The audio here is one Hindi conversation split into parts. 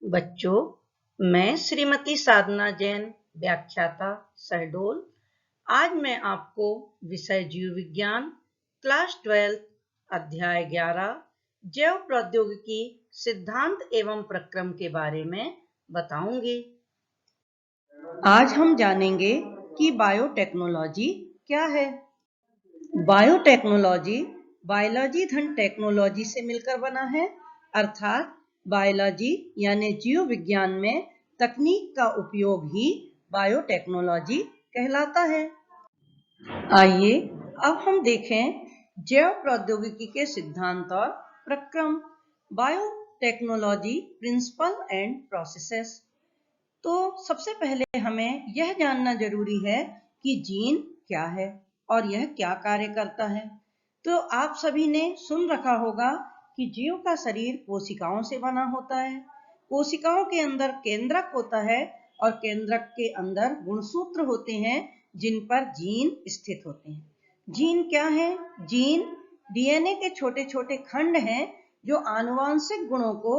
बच्चों, मैं श्रीमती साधना जैन, व्याख्याता शहडोल। आज मैं आपको विषय जीव विज्ञान क्लास 12 अध्याय 11 जैव प्रौद्योगिकी सिद्धांत एवं प्रक्रम के बारे में बताऊंगी। आज हम जानेंगे कि बायोटेक्नोलॉजी क्या है। बायोटेक्नोलॉजी बायोलॉजी धन टेक्नोलॉजी से मिलकर बना है, अर्थात बायोलॉजी यानी जीव विज्ञान में तकनीक का उपयोग ही बायोटेक्नोलॉजी कहलाता है। आइए अब हम देखें जैव प्रौद्योगिकी के सिद्धांत और प्रक्रम। Biotechnology principle and processes. तो सबसे पहले हमें यह जानना जरूरी है कि जीन क्या है और यह क्या कार्य करता है। तो आप सभी ने सुन रखा होगा कि जीव का शरीर कोशिकाओं से बना होता है। कोशिकाओं के अंदर केंद्रक होता है और केंद्रक के अंदर गुणसूत्र होते हैं जिन पर जीन स्थित होते हैं। जीन क्या है? जीन डीएनए के छोटे छोटे खंड हैं जो आनुवांशिक गुणों को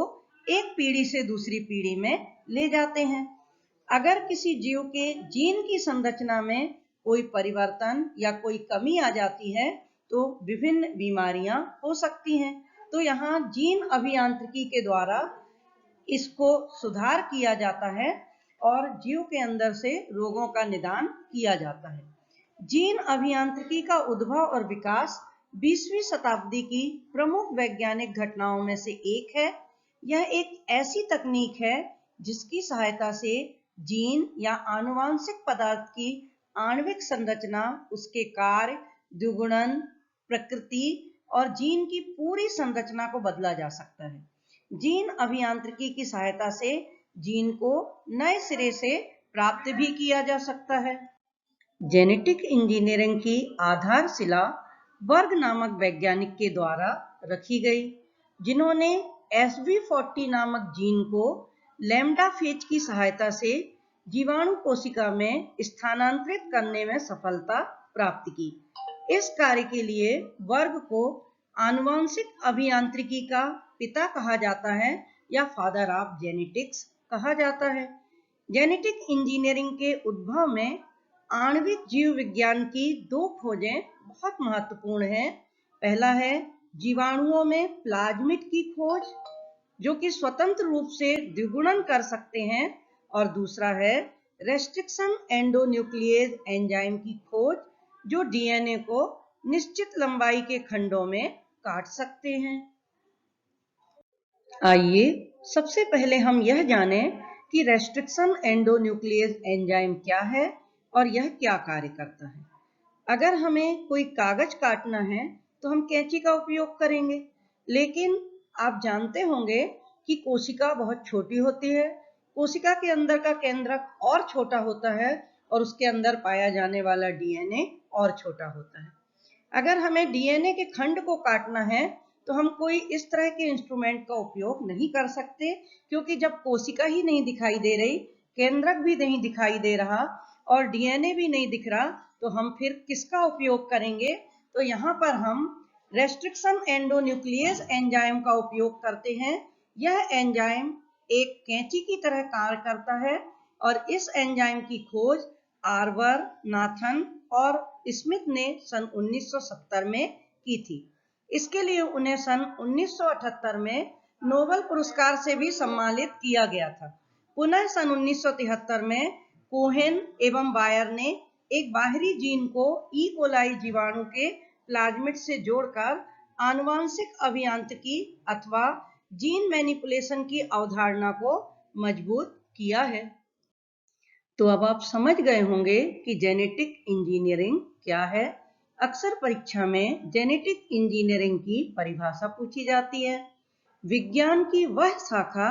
एक पीढ़ी से दूसरी पीढ़ी में ले जाते हैं। अगर किसी जीव के जीन की संरचना में कोई परिवर्तन या कोई कमी आ जाती है तो विभिन्न बीमारियां हो सकती हैं। तो यहाँ जीन अभियांत्रिकी के द्वारा इसको सुधार किया जाता है और जीव के अंदर से रोगों का निदान किया जाता है। जीन अभियांत्रिकी का उद्भव और विकास 20वीं शताब्दी की प्रमुख वैज्ञानिक घटनाओं में से एक है। यह एक ऐसी तकनीक है जिसकी सहायता से जीन या आनुवांशिक पदार्थ की आणविक संरचना, उसके कार्य, द्विगुणन, प्रकृति और जीन की पूरी संरचना को बदला जा सकता है। जीन अभियांत्रिकी की सहायता से जीन को नए सिरे से प्राप्त भी किया जा सकता है। जेनेटिक इंजीनियरिंग की आधारशिला वर्ग नामक वैज्ञानिक के द्वारा रखी गई, जिन्होंने SV40 नामक जीन को लैम्डा फेज की सहायता से जीवाणु कोशिका में स्थानांतरित करने में सफलता प्राप्त की। इस कार्य के लिए वर्ग को आनुवांशिक अभियांत्रिकी का पिता कहा जाता है या फादर ऑफ जेनेटिक्स कहा जाता है। जेनेटिक इंजीनियरिंग के उद्भव में आणविक जीव विज्ञान की दो खोजें बहुत महत्वपूर्ण हैं। पहला है जीवाणुओं में प्लाज्मिड की खोज, जो कि स्वतंत्र रूप से द्विगुणन कर सकते हैं, और दूसरा है रेस्ट्रिक्शन एंडोन्यूक्लियेज एंजाइम की खोज, जो डीएनए को निश्चित लंबाई के खंडों में काट सकते हैं। आइए सबसे पहले हम यह जानें कि रेस्ट्रिक्शन एंडोन्यूक्लियेज एंजाइम क्या है और यह क्या कार्य करता है। अगर हमें कोई कागज काटना है तो हम कैंची का उपयोग करेंगे, लेकिन आप जानते होंगे कि कोशिका बहुत छोटी होती है। कोशिका के अंदर का केंद्रक और छोटा होता है और उसके अंदर पाया जाने वाला डीएनए और छोटा होता है। अगर हमें डीएनए के खंड को काटना है तो हम कोई इस तरह के इंस्ट्रूमेंट का उपयोग नहीं कर सकते, क्योंकि जब कोशिका ही नहीं दिखाई दे रही, केंद्रक भी नहीं दिखाई दे रहा और डीएनए भी नहीं दिख रहा, तो हम फिर किसका उपयोग करेंगे? तो यहाँ पर हम रेस्ट्रिक्शन एंडोन्यूक्लियेज एंजाइम का उपयोग करते हैं। यह एंजाइम एक कैंची की तरह कार्य करता है और इस एंजाइम की खोज आर्बर, नाथन और स्मिथ ने सन 1970 में की थी। इसके लिए उन्हें सन 1978 में नोबेल पुरस्कार से भी सम्मानित किया गया था। पुनः सन 1973 में कोहेन एवं बायर ने एक बाहरी जीन को ई कोलाई जीवाणु के प्लाज्मिड से जोड़कर आनुवांशिक अभियांत्रिकी अथवा जीन मैनिपुलेशन की अवधारणा को मजबूत किया है। तो अब आप समझ गए होंगे कि जेनेटिक इंजीनियरिंग क्या है। अक्सर परीक्षा में जेनेटिक इंजीनियरिंग की परिभाषा पूछी जाती है। विज्ञान की वह शाखा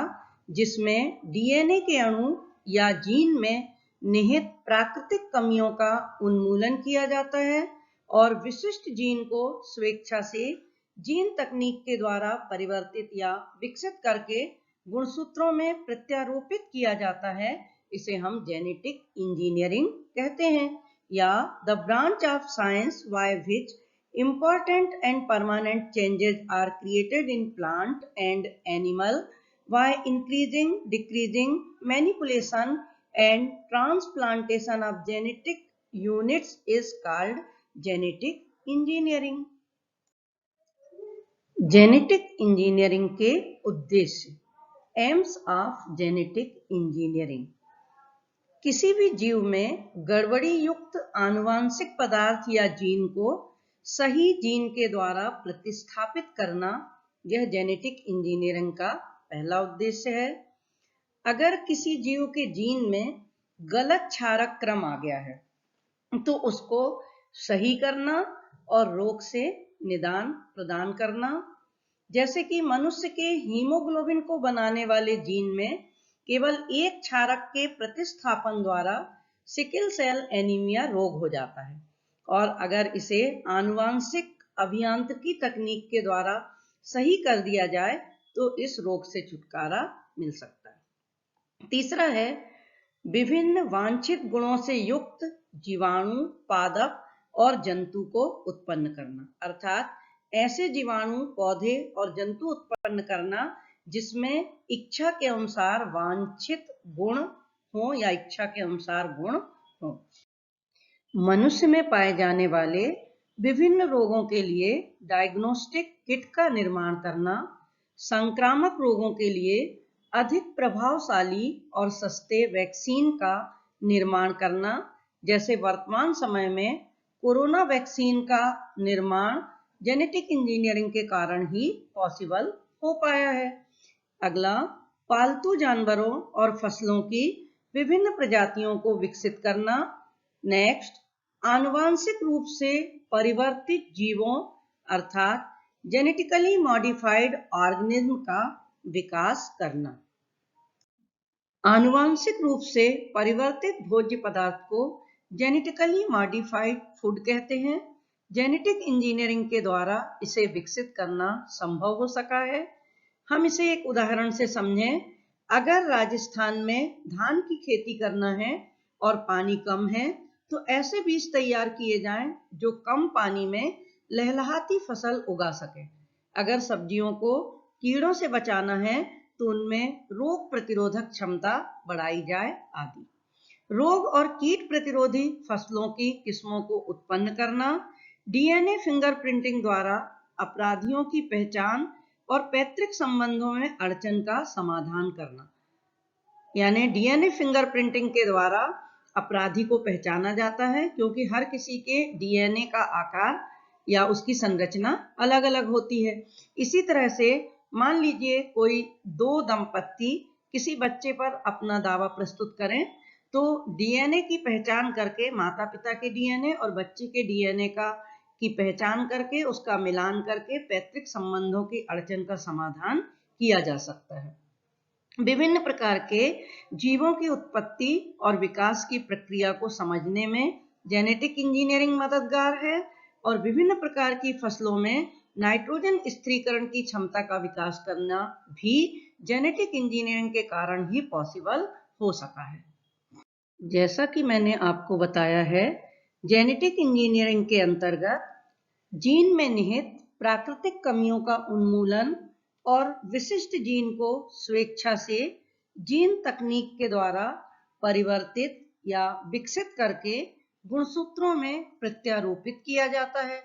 जिसमें डीएनए के अणु या जीन में निहित प्राकृतिक कमियों का उन्मूलन किया जाता है और विशिष्ट जीन को स्वेच्छा से जीन तकनीक के द्वारा परिवर्तित या विकसित करके गुणसूत्रों में प्रत्यारोपित किया जाता है, इसे हम जेनेटिक इंजीनियरिंग कहते हैं, या the branch of science by which important and permanent changes are created in plant and animal by increasing, decreasing, manipulation and transplantation of genetic units is called genetic engineering. Genetic engineering के उद्देश्य, एम्स ऑफ जेनेटिक इंजीनियरिंग, किसी भी जीव में गड़बड़ी युक्त आनुवांशिक पदार्थ या जीन को सही जीन के द्वारा प्रतिस्थापित करना, यह जेनेटिक इंजीनियरिंग का पहला उद्देश्य है। अगर किसी जीव के जीन में गलत क्षारक क्रम आ गया है तो उसको सही करना और रोग से निदान प्रदान करना। जैसे कि मनुष्य के हीमोग्लोबिन को बनाने वाले जीन में केवल एक क्षारक के प्रतिस्थापन द्वारा सिकल सेल एनीमिया रोग हो जाता है, और अगर इसे आनुवांशिक अभियांत्रिकी तकनीक के द्वारा सही कर दिया जाए तो इस रोग से छुटकारा मिल सकता है। तीसरा है विभिन्न वांछित गुणों से युक्त जीवाणु, पादप और जंतु को उत्पन्न करना, अर्थात ऐसे जीवाणु, पौधे और जंतु उत्पन्न करना जिसमें इच्छा के अनुसार वांछित गुण हो या इच्छा के अनुसार गुण हो। मनुष्य में पाए जाने वाले विभिन्न रोगों के लिए डायग्नोस्टिक किट का निर्माण करना, संक्रामक रोगों के लिए अधिक प्रभावशाली और सस्ते वैक्सीन का निर्माण करना, जैसे वर्तमान समय में कोरोना वैक्सीन का निर्माण जेनेटिक इंजीनियरिंग के कारण ही पॉसिबल हो पाया है। अगला, पालतू जानवरों और फसलों की विभिन्न प्रजातियों को विकसित करना। नेक्स्ट, आनुवांशिक रूप से परिवर्तित जीवों अर्थात जेनेटिकली मॉडिफाइड ऑर्गेनिज्म का विकास करना। आनुवांशिक रूप से परिवर्तित भोज्य पदार्थ को जेनेटिकली मॉडिफाइड फूड कहते हैं। जेनेटिक इंजीनियरिंग के द्वारा इसे विकसित करना संभव हो सका है। हम इसे एक उदाहरण से समझें। अगर राजस्थान में धान की खेती करना है और पानी कम है तो ऐसे बीज तैयार किए जाएं जो कम पानी में लहलहाती फसल उगा सके। अगर सब्जियों को कीड़ों से बचाना है तो उनमें रोग प्रतिरोधक क्षमता बढ़ाई जाए आदि। रोग और कीट प्रतिरोधी फसलों की किस्मों को उत्पन्न करना। डीएनए फिंगरप्रिंटिंग द्वारा अपराधियों की पहचान और पैतृक संबंधों में अड़चन का समाधान करना, यानी डीएनए फिंगरप्रिंटिंग के द्वारा अपराधी को पहचाना जाता है, क्योंकि हर किसी के डीएनए का आकार या उसकी संरचना अलग अलग होती है। इसी तरह से मान लीजिए कोई दो दंपत्ति किसी बच्चे पर अपना दावा प्रस्तुत करें तो डीएनए की पहचान करके, माता पिता के डीएनए और बच्चे के डीएनए की पहचान करके उसका मिलान करके पैतृक संबंधों की अड़चन का समाधान किया जा सकता है। विभिन्न प्रकार के जीवों की उत्पत्ति और विकास की प्रक्रिया को समझने में जेनेटिक इंजीनियरिंग मददगार है, और विभिन्न प्रकार की फसलों में नाइट्रोजन स्थिरीकरण की क्षमता का विकास करना भी जेनेटिक इंजीनियरिंग के कारण ही पॉसिबल हो सका है। जैसा कि मैंने आपको बताया है, जेनेटिक इंजीनियरिंग के अंतर्गत जीन में निहित प्राकृतिक कमियों का उन्मूलन और विशिष्ट जीन को स्वेच्छा से जीन तकनीक के द्वारा परिवर्तित या विकसित करके गुणसूत्रों में प्रत्यारोपित किया जाता है।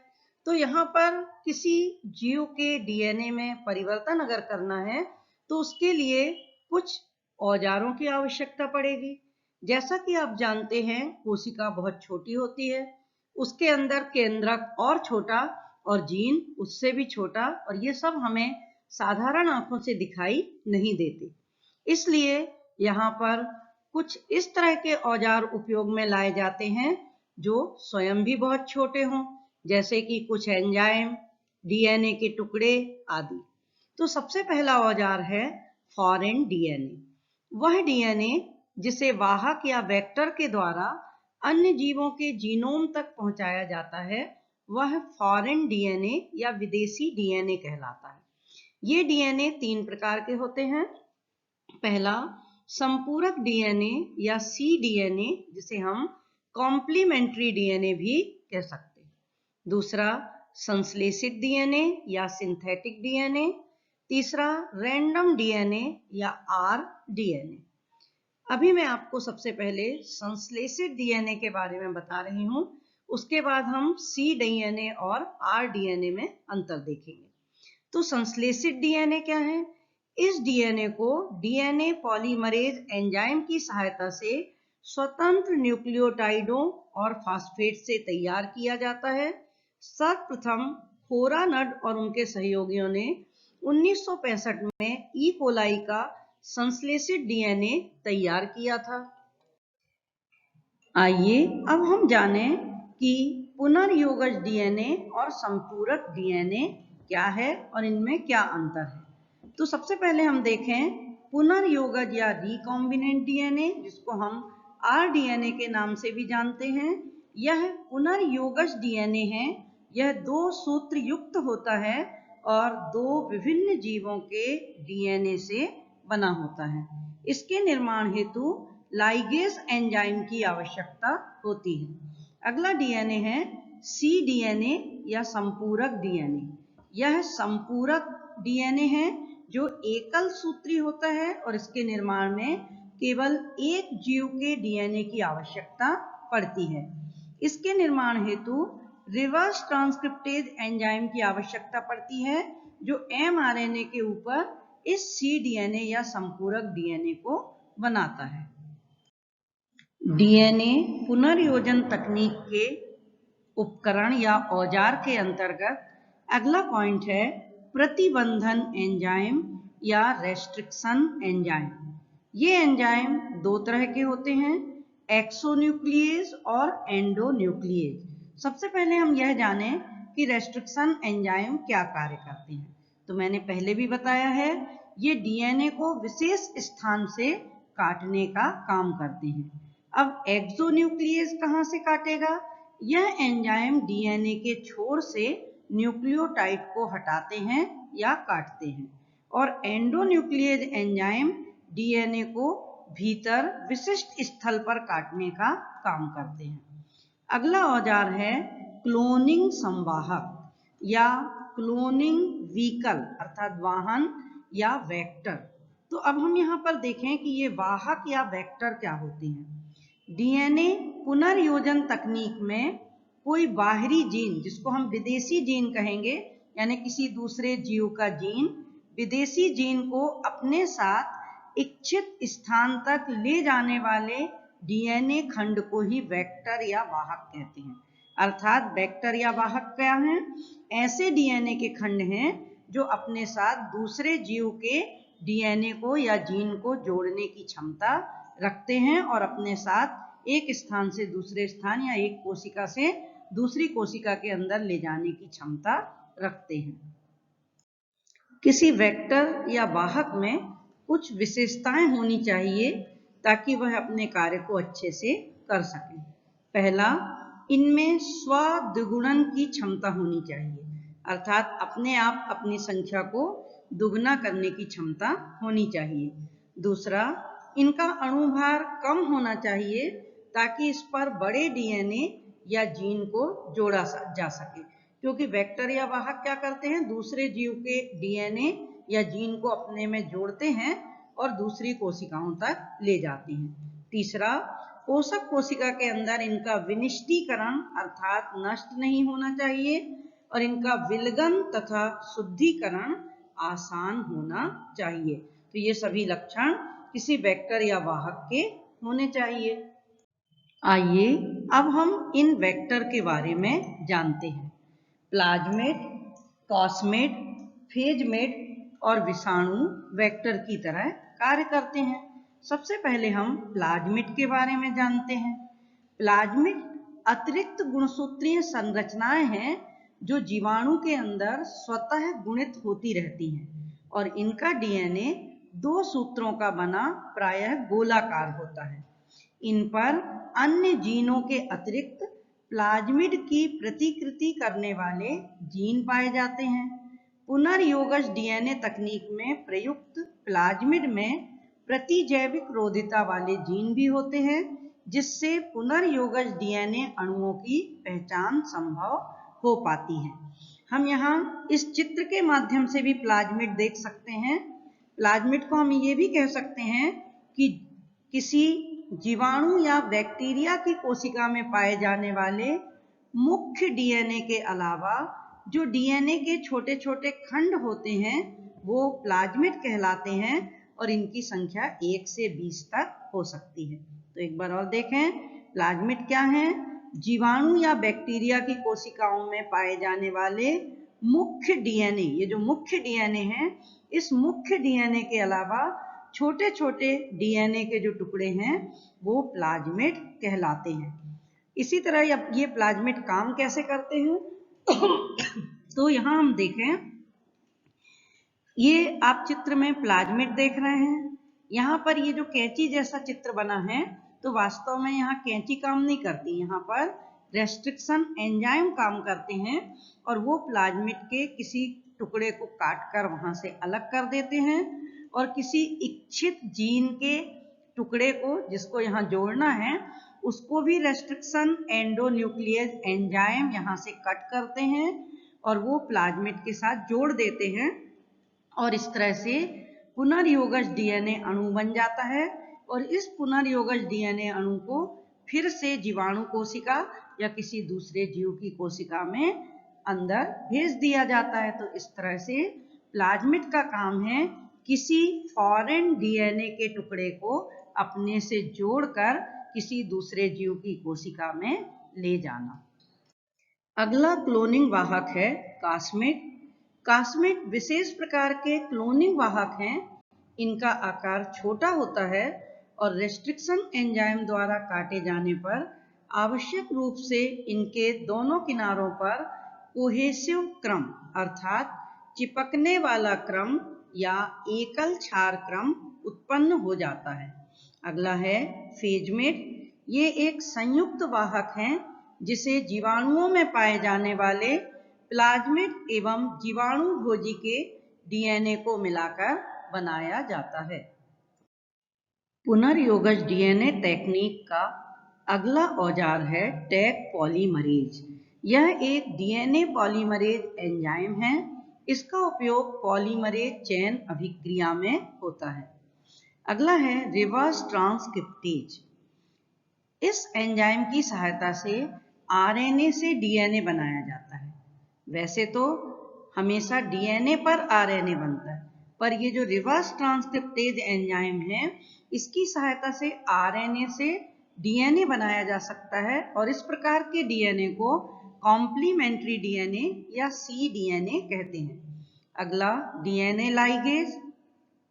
तो यहाँ पर किसी जीव के डीएनए में परिवर्तन अगर करना है तो उसके लिए कुछ औजारों की आवश्यकता पड़ेगी। जैसा कि आप जानते हैं, कोशिका बहुत छोटी होती है, उसके अंदर केंद्रक और छोटा और जीन उससे भी छोटा, और ये सब हमें साधारण आंखों से दिखाई नहीं देते। इसलिए यहाँ पर कुछ इस तरह के औजार उपयोग में लाए जाते हैं जो स्वयं भी बहुत छोटे हों, जैसे कि कुछ एंजाइम, डीएनए के टुकड़े आदि। तो सबसे पहला औजार है फॉरेन डीएनए। वह डीएनए जिसे वाहक या वेक्टर के द्वारा अन्य जीवों के जीनोम तक पहुंचाया जाता है, वह फॉरेन डीएनए या विदेशी डीएनए कहलाता है। ये डीएनए 3 प्रकार के होते हैं। पहला, संपूरक डीएनए या cDNA, जिसे हम कॉम्प्लीमेंट्री डीएनए भी कह सकते हैं। दूसरा, संश्लेषित डीएनए या सिंथेटिक डीएनए। तीसरा रैंडम डीएनए या आरडीएनए। अभी मैं आपको सबसे पहले संश्लेषित डीएनए के बारे में बता रही हूँ, उसके बाद हम सी डीएनए और आरडीएनए में अंतर देखेंगे। तो संश्लेषित डीएनए क्या है? इस डीएनए को डीएनए पॉलीमरेज एंजाइम की सहायता से स्वतंत्र न्यूक्लियोटाइडों और फास्फेट से तैयार किया जाता है। सर्वप्रथम होरानड और उनके सहयोगियों ने 1965 में ई कोलाई का संश्लेषित डीएनए तैयार किया था। आइए अब हम जानें कि पुनर्योगज डीएनए और संपूरक डीएनए क्या है और इनमें क्या अंतर है। तो सबसे पहले हम देखें पुनर्योगज या रिकॉम्बिनेंट डीएनए, जिसको हम आरडीएनए के नाम से भी जानते हैं। यह पुनर्योगज डीएनए है। यह 2 सूत्र युक्त होता है और 2 विभिन्न जीवों के डीएनए से बना होता है। इसके निर्माण हेतु लाइगेज एंजाइम की आवश्यकता होती है। अगला डीएनए है सी डीएनए या संपूरक डीएनए। यह संपूरक डीएनए है जो एकल सूत्री होता है और इसके निर्माण में केवल एक जीव के डीएनए की आवश्यकता पड़ती है। इसके निर्माण हेतु रिवर्स ट्रांसक्रिप्टेज एंजाइम की आवश्यकता पड़ती है, जो एमआरएनए के ऊपर इस सी डीएनए या संपूरक डीएनए को बनाता है। डीएनए पुनर्योजन तकनीक के उपकरण या औजार के अंतर्गत अगला पॉइंट है प्रतिबंधन एंजाइम या रेस्ट्रिक्शन एंजाइम। ये एंजाइम 2 तरह के होते हैं, एक्सोन्यूक्लिएज और एंडोन्यूक्लिएज। सबसे पहले हम यह जानें कि रेस्ट्रिक्शन एंजाइम क्या कार्य करते हैं। तो मैंने पहले भी बताया है, ये डीएनए को विशेष स्थान से काटने का काम करते हैं। अब एक्सोन्यूक्लिएज कहाँ से काटेगा? यह एंजाइम डीएनए के छोर से न्यूक्लियोटाइड को हटाते हैं या काटते हैं। और एंडोन्यूक्लिएज एंजाइम डीएनए को भीतर विशिष्ट स्थल पर काटने का काम करते हैं। अगला औजार है क्लोनिंग संवाहक या क्लोनिंग व्हीकल अर्थात वाहन या वेक्टर। तो अब हम यहाँ पर देखें कि ये वाहक या वेक्टर क्या होते हैं। डीएनए पुनर्योजन तकनीक में कोई बाहरी जीन, जिसको हम विदेशी जीन कहेंगे, यानी किसी दूसरे जीव का जीन, विदेशी जीन को अपने साथ इच्छित स्थान तक ले जाने वाले डीएनए खंड को ही वेक्टर या वाहक कहते हैं। अर्थात वेक्टर या वाहक क्या हैं? ऐसे डीएनए के खंड हैं जो अपने साथ दूसरे जीव के डीएनए को या जीन को जोड़ने की क्षमता रखते हैं और अपने साथ एक स्थान से दूसरे स्थान या एक कोशिका से दूसरी कोशिका के अंदर ले जाने की क्षमता रखते हैं। किसी वेक्टर या वाहक में कुछ विशेषताएं होनी चाहिए ताकि वह अपने कार्य को अच्छे से कर सके। पहला, इनमें स्व-द्विगुणन की क्षमता होनी चाहिए, अर्थात अपने आप अपनी संख्या को दुगना करने की क्षमता होनी चाहिए। दूसरा, इनका अणुभार कम होना चाहिए ताकि इस पर बड़े डीएनए या जीन को जोड़ा जा सके, क्योंकि वेक्टर या वाहक क्या करते हैं? दूसरे जीव के डीएनए या जीन को अपने में जोड़ते हैं और दूसरी कोशिकाओं तक ले जाते हैं। तीसरा, पोषक कोशिका के अंदर इनका विनिष्टीकरण अर्थात नष्ट नहीं होना चाहिए और इनका विलगन तथा शुद्धिकरण आसान होना चाहिए। तो ये सभी लक्षण किसी वेक्टर या वाहक के होने चाहिए। आइए अब हम इन वेक्टर के बारे में जानते हैं। प्लाज्मिड, कॉस्मिड, फेजमिड और विषाणु वेक्टर की तरह कार्य करते हैं। सबसे पहले हम प्लाज्मिड के बारे में जानते हैं। प्लाज्मिड अतिरिक्त गुणसूत्रीय संरचनाएं हैं जो जीवाणु के अंदर स्वतः गुणित होती रहती हैं और इनका डीएनए 2 सूत्रों का बना प्रायः गोलाकार होता है। इन पर अन्य जीनों के अतिरिक्त प्लाज्मिड की प्रतिकृति करने वाले जीन पाए जाते हैं। पुनर्योगज डीएनए तकनीक में प्रयुक्त प्लाज्मिड में प्रतिजैविक रोधिता वाले जीन भी होते हैं, जिससे पुनर्योगज डीएनए अणुओं की पहचान संभव हो पाती है। हम यहाँ इस चित्र के माध्यम से भी प्लाज्मिड देख सकते हैं। प्लाज्मिड को हम ये भी कह सकते हैं कि किसी जीवाणु या बैक्टीरिया की कोशिका में पाए जाने वाले मुख्य डीएनए के अलावा जो डीएनए के छोटे छोटे खंड होते हैं वो प्लाज्मिड कहलाते हैं और इनकी संख्या 1 से 20 तक हो सकती है। तो एक बार और देखें, प्लाज्मिड क्या है? जीवाणु या बैक्टीरिया की कोशिकाओं में पाए जाने वाले मुख्य डीएनए। ये जो मुख्य डीएनए है, इस मुख्य डीएनए के अलावा छोटे छोटे डीएनए के जो टुकड़े हैं वो प्लाज्मिड कहलाते हैं। इसी तरह ये प्लाज्मिड काम कैसे करते हैं? तो यहाँ हम देखें, ये आप चित्र में प्लाज्मिड देख रहे हैं। यहाँ पर ये जो कैंची जैसा चित्र बना है, तो वास्तव में यहाँ कैंची काम नहीं करती, यहाँ पर रेस्ट्रिक्शन एंजाइम काम करते हैं और वो प्लाज्मिड के किसी टुकड़े को काटकर वहां से अलग कर देते हैं और किसी इच्छित जीन के टुकड़े को जिसको यहाँ जोड़ना है उसको भी रेस्ट्रिक्शन एंडोन्यूक्लियस एंजाइम यहाँ से कट करते हैं और वो प्लाज्मिड के साथ जोड़ देते हैं और इस तरह से पुनर्योगज डीएनए अणु बन जाता है और इस पुनर्योगज डीएनए अणु को फिर से जीवाणु कोशिका या किसी दूसरे जीव की कोशिका में अंदर भेज दिया जाता है। तो इस तरह से प्लाज्मिड का काम है किसी फॉरेन डीएनए के टुकड़े को अपने से जोड़कर किसी दूसरे जीव की कोशिका में ले जाना। अगला क्लोनिंग वाहक है प्लाज्मिड। प्लाज्मिड विशेष प्रकार के क्लोनिंग वाहक हैं। इनका आकार छोटा होता है और रेस्ट्रिक्शन एंजाइम द्वारा काटे जाने पर आवश्यक रूप से इनके दोनों किनारों पर कोहेसिव क्रम अर्थात चिपकने वाला क्रम या एकल क्षार क्रम उत्पन्न हो जाता है। अगला है फेजमेट। ये एक संयुक्त वाहक है जिसे जीवाणुओं में पाए जाने वाले प्लाज्मिड एवं जीवाणु भोजी के डीएनए को मिलाकर बनाया जाता है। पुनर्योगज डीएनए तकनीक का अगला औजार है टैग पॉलीमरेज। यह एक डीएनए पॉलीमरेज एंजाइम है। इसका उपयोग पॉलीमरेज चेन अभिक्रिया में होता है। अगला है रिवर्स ट्रांसक्रिप्टेज। इस एंजाइम की सहायता से आरएनए से डीएनए बनाया जाता है। वैसे तो हमेशा डीएनए पर आरएनए बनता है, पर ये जो रिवर्स ट्रांसक्रिप्टेज एंजाइम है इसकी सहायता से आरएनए से डीएनए बनाया जा सकता है और इस प्रकार के डीएनए को कॉम्प्लीमेंट्री डीएनए या सीडीएनए कहते हैं। अगला डीएनए लाइगेज।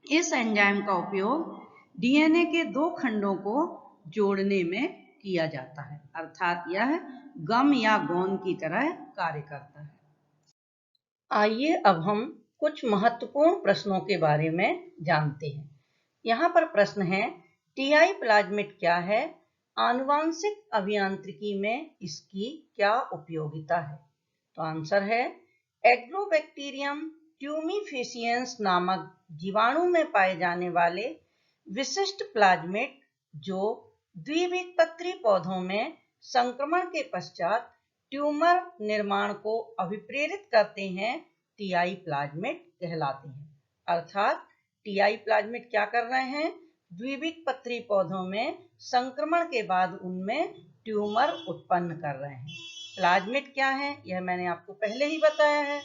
इस एंजाइम का उपयोग डीएनए के दो खंडों को जोड़ने में किया जाता है, अर्थात यह गम या गोंद की तरह कार्य करता है। आइए अब हम कुछ महत्वपूर्ण प्रश्नों के बारे में जानते हैं। यहाँ पर प्रश्न है, टीआई प्लाज्मिड क्या है? आनुवांशिक अभियांत्रिकी में इसकी क्या उपयोगिता है? तो आंसर है एग्रोबैक्टीरियम ट्यूमिफेसिएंस नामक जीवाणु में पाए जाने वाले विशिष्ट प्लाज्मिड जो द्विबीजपत्री पौधों में संक्रमण के पश्चात ट्यूमर निर्माण को अभिप्रेरित करते हैं, टीआई प्लाज्मिड कहलाते हैं। अर्थात टीआई प्लाज्मिड क्या कर रहे हैं? द्विबीजपत्री पौधों में संक्रमण के बाद उनमें ट्यूमर उत्पन्न कर रहे हैं। प्लाज्मिड क्या है? यह मैंने आपको पहले ही बताया है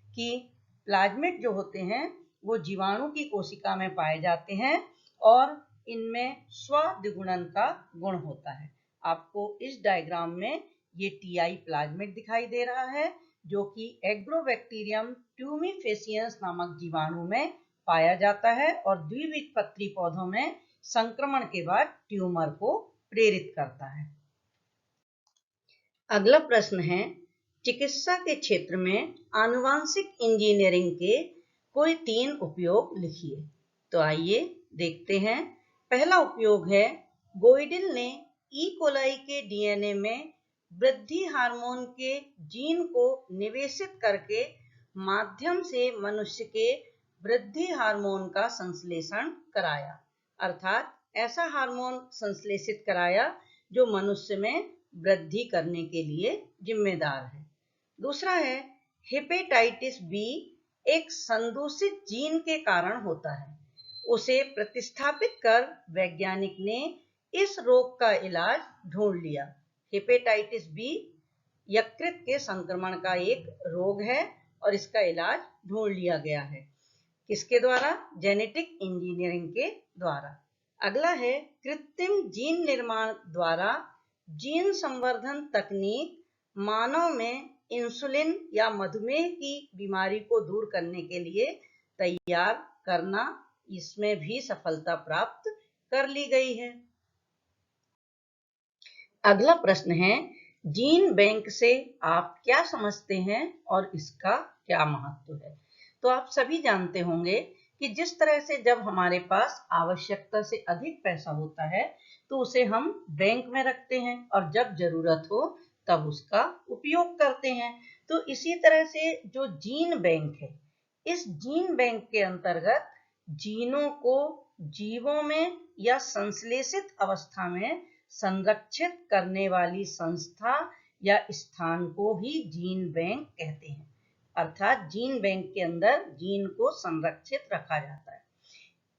कि प्लाज्मिड जो होते हैं वो जीवाणु की कोशिका में पाए जाते हैं और इनमें स्वद्विगुणन का गुण होता है। आपको इस डायग्राम में ये टीआई प्लाज्मिड दिखाई दे रहा है जो कि एग्रोबैक्टीरियम ट्यूमिफेसिएंस नामक जीवाणु में पाया जाता है और द्विबीजपत्री पौधों में संक्रमण के बाद ट्यूमर को प्रेरित करता है। अगला प्रश्न है, चिकित्सा के क्षेत्र में आनुवांशिक इंजीनियरिंग के कोई 3 उपयोग लिखिए। तो आइए देखते हैं। पहला उपयोग है, गोइडिल ने ई कोलाई के डीएनए में वृद्धि हार्मोन के जीन को निवेशित करके माध्यम से मनुष्य के वृद्धि हार्मोन का संश्लेषण कराया, अर्थात ऐसा हार्मोन संश्लेषित कराया जो मनुष्य में वृद्धि करने के लिए जिम्मेदार है। दूसरा है, हेपेटाइटिस बी एक संदूषित जीन के कारण होता है। उसे प्रतिस्थापित कर वैज्ञानिक ने इस रोग का इलाज ढूंढ लिया। हेपेटाइटिस बी यकृत के संक्रमण का एक रोग है और इसका इलाज ढूंढ लिया गया है। किसके द्वारा? जेनेटिक इंजीनियरिंग के द्वारा। अगला है कृत्रिम जीन निर्माण द्वारा जीन संवर्धन तकनीक मानव में इंसुलिन या मधुमेह की बीमारी को दूर करने के लिए तैयार करना, इसमें भी सफलता प्राप्त कर ली गई है। अगला प्रश्न है, जीन बैंक से आप क्या समझते हैं और इसका क्या महत्व है? तो आप सभी जानते होंगे कि जिस तरह से जब हमारे पास आवश्यकता से अधिक पैसा होता है तो उसे हम बैंक में रखते हैं और जब जरूरत हो तब उसका उपयोग करते हैं। तो इसी तरह से जो जीन बैंक है, इस जीन बैंक के अंतर्गत जीनों को जीवों में या संश्लेषित अवस्था में संरक्षित करने वाली संस्था या स्थान को ही जीन बैंक कहते हैं। अर्थात जीन बैंक के अंदर जीन को संरक्षित रखा जाता है।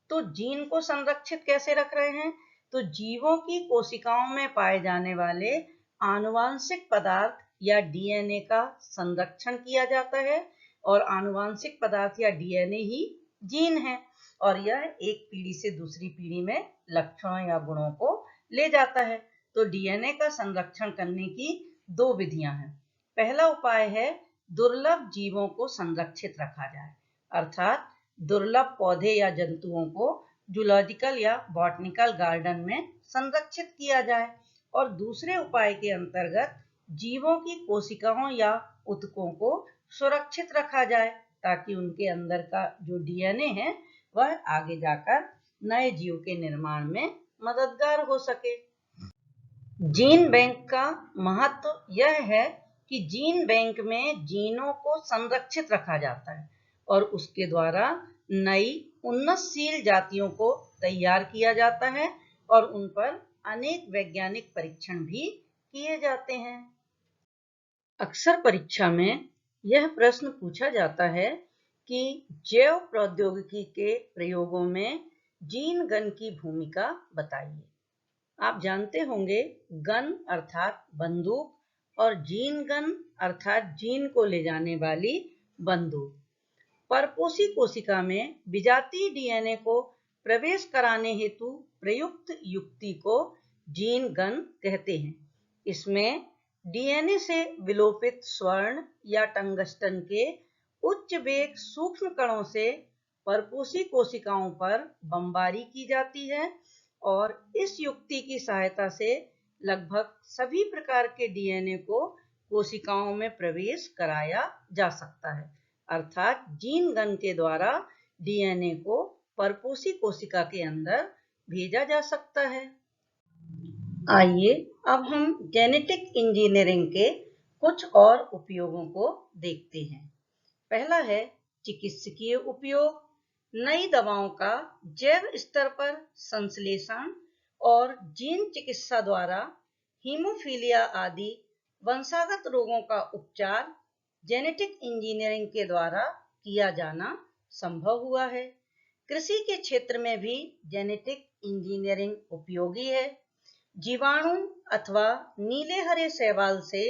तो जीन को संरक्षित कैसे रख रहे हैं? तो जीवों की कोशिकाओं में पाए जाने वाले आनुवांशिक पदार्थ या डीएनए का संरक्षण किया जाता है और आनुवांशिक पदार्थ या डीएनए ही जीन है और यह एक पीढ़ी से दूसरी पीढ़ी में लक्षणों या गुणों को ले जाता है। तो डीएनए का संरक्षण करने की दो विधियां हैं। पहला उपाय है दुर्लभ जीवों को संरक्षित रखा जाए, अर्थात दुर्लभ पौधे या जंतुओं को जूलॉजिकल या बॉटनिकल गार्डन में संरक्षित किया जाए। और दूसरे उपाय के अंतर्गत जीवों की कोशिकाओं या ऊतकों को सुरक्षित रखा जाए ताकि उनके अंदर का जो डीएनए है वह आगे जाकर नए जीव के निर्माण में मददगार हो सके। जीन बैंक का महत्व यह है कि जीन बैंक में जीनों को संरक्षित रखा जाता है और उसके द्वारा नई उन्नतशील जातियों को तैयार किया जाता है और उन पर अनेक वैज्ञानिक परीक्षण भी किए जाते हैं। अक्सर परीक्षा में यह प्रश्न पूछा जाता है कि जैव प्रौद्योगिकी के प्रयोगों में जीन गन की भूमिका बताइए। आप जानते होंगे गन अर्थात बंदूक और जीन गन अर्थात जीन को ले जाने वाली बंदूक। परपोषी कोशिका में विजातीय डीएनए को प्रवेश कराने हेतु प्रयुक्त युक्ति को जीन गन कहते हैं। इसमें डीएनए से विलोपित स्वर्ण या टंगस्टन के उच्च वेग सूक्ष्म कणों से परपोषी कोशिकाओं पर बमबारी की जाती है और इस युक्ति की सहायता से लगभग सभी प्रकार के डीएनए को कोशिकाओं में प्रवेश कराया जा सकता है। अर्थात जीन गन के द्वारा डीएनए को परपोषी कोशिका के अंदर भेजा जा सकता है। आइए अब हम जेनेटिक इंजीनियरिंग के कुछ और उपयोगों को देखते हैं। पहला है चिकित्सकीय उपयोग। नई दवाओं का जैव स्तर पर संश्लेषण और जीन चिकित्सा द्वारा हीमोफीलिया आदि वंशागत रोगों का उपचार जेनेटिक इंजीनियरिंग के द्वारा किया जाना संभव हुआ है। कृषि के क्षेत्र में भी जेनेटिक इंजीनियरिंग उपयोगी है। जीवाणु अथवा नीले हरे शैवाल से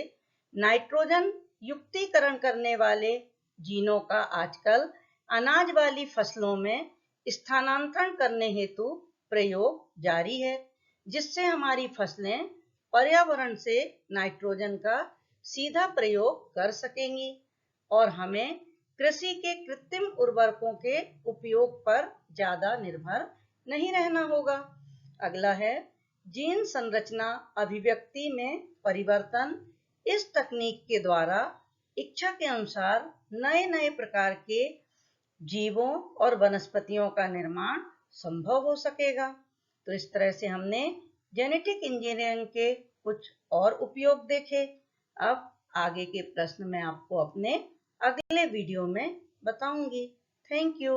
नाइट्रोजन युक्तीकरण करने वाले जीनों का आजकल अनाज वाली फसलों में स्थानांतरण करने हेतु प्रयोग जारी है, जिससे हमारी फसलें पर्यावरण से नाइट्रोजन का सीधा प्रयोग कर सकेंगी और हमें कृषि के कृत्रिम उर्वरकों के उपयोग पर ज्यादा निर्भर नहीं रहना होगा। अगला है जीन संरचना अभिव्यक्ति में परिवर्तन। इस तकनीक के द्वारा इच्छा के अनुसार नए नए प्रकार के जीवों और वनस्पतियों का निर्माण संभव हो सकेगा। तो इस तरह से हमने जेनेटिक इंजीनियरिंग के कुछ और उपयोग देखे। अब आगे के प्रश्न मैं आपको अपने अगले वीडियो में बताऊंगी। Thank you.